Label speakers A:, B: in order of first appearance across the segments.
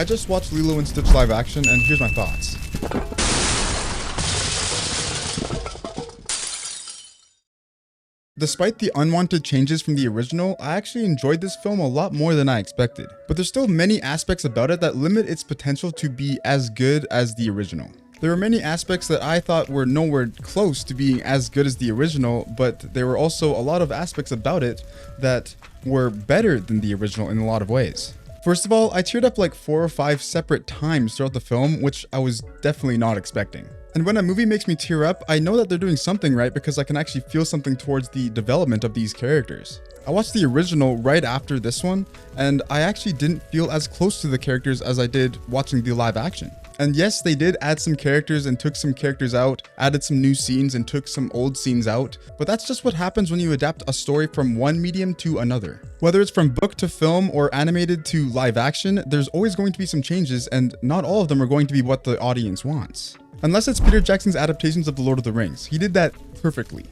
A: I just watched Lilo and Stitch live action, and here's my thoughts. Despite the unwanted changes from the original, I actually enjoyed this film a lot more than I expected. But there's still many aspects about it that limit its potential to be as good as the original. There were many aspects that I thought were nowhere close to being as good as the original, but there were also a lot of aspects about it that were better than the original in a lot of ways. First of all, I teared up like 4 or 5 separate times throughout the film, which I was definitely not expecting. And when a movie makes me tear up, I know that they're doing something right because I can actually feel something towards the development of these characters. I watched the original right after this one, and I actually didn't feel as close to the characters as I did watching the live action. And yes, they did add some characters and took some characters out, added some new scenes and took some old scenes out, but that's just what happens when you adapt a story from one medium to another. Whether it's from book to film or animated to live action, there's always going to be some changes, and not all of them are going to be what the audience wants. Unless it's Peter Jackson's adaptations of The Lord of the Rings. He did that perfectly.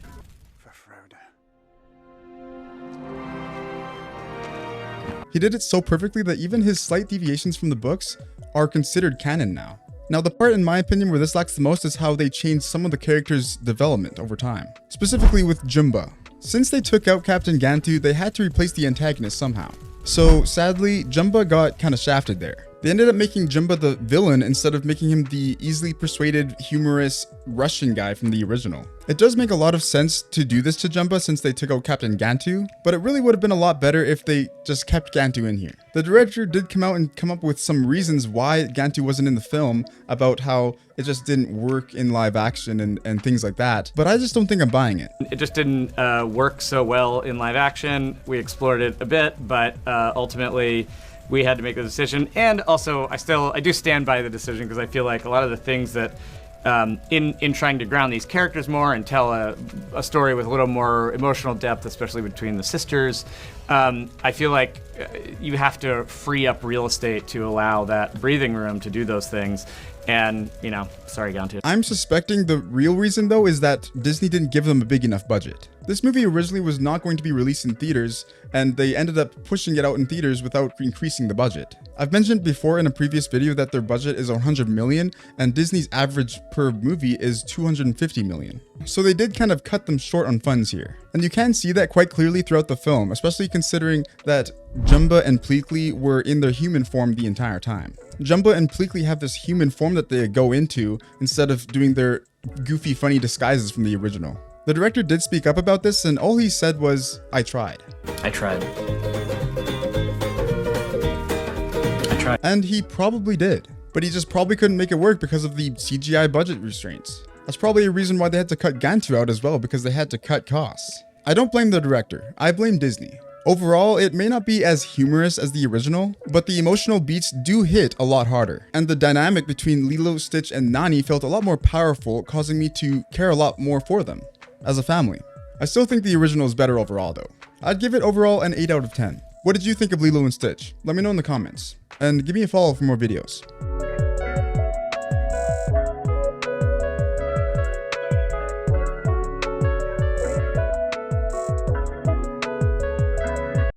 A: He did it so perfectly that even his slight deviations from the books are considered canon now. Now, the part in my opinion where this lacks the most is how they changed some of the characters' development over time. Specifically with Jumba. Since they took out Captain Gantu, they had to replace the antagonist somehow. So sadly, Jumba got kinda shafted there. They ended up making Jumba the villain instead of making him the easily persuaded, humorous Russian guy from the original. It does make a lot of sense to do this to Jumba since they took out Captain Gantu, but it really would have been a lot better if they just kept Gantu in here. The director did come out and come up with some reasons why Gantu wasn't in the film, about how it just didn't work in live action and things like that, but I just don't think I'm buying it.
B: It just didn't work so well in live action. We explored it a bit, but ultimately, we had to make the decision, and also I do stand by the decision because I feel like a lot of the things that in trying to ground these characters more and tell a story with a little more emotional depth, especially between the sisters, I feel like you have to free up real estate to allow that breathing room to do those things. And, you know, sorry, Gantu.
A: I'm suspecting the real reason, though, is that Disney didn't give them a big enough budget. This movie originally was not going to be released in theaters, and they ended up pushing it out in theaters without increasing the budget. I've mentioned before in a previous video that their budget is 100 million, and Disney's average per movie is 250 million. So they did kind of cut them short on funds here. And you can see that quite clearly throughout the film, especially considering that Jumba and Pleakley were in their human form the entire time. Jumba and Pleakley have this human form that they go into instead of doing their goofy, funny disguises from the original. The director did speak up about this, and all he said was, "I tried."
C: I tried.
A: And he probably did, but he just probably couldn't make it work because of the CGI budget restraints. That's probably a reason why they had to cut Gantu out as well, because they had to cut costs. I don't blame the director, I blame Disney. Overall, it may not be as humorous as the original, but the emotional beats do hit a lot harder. And the dynamic between Lilo, Stitch, and Nani felt a lot more powerful, causing me to care a lot more for them as a family. I still think the original is better overall though. I'd give it overall an 8 out of 10. What did you think of Lilo and Stitch? Let me know in the comments. And give me a follow for more videos.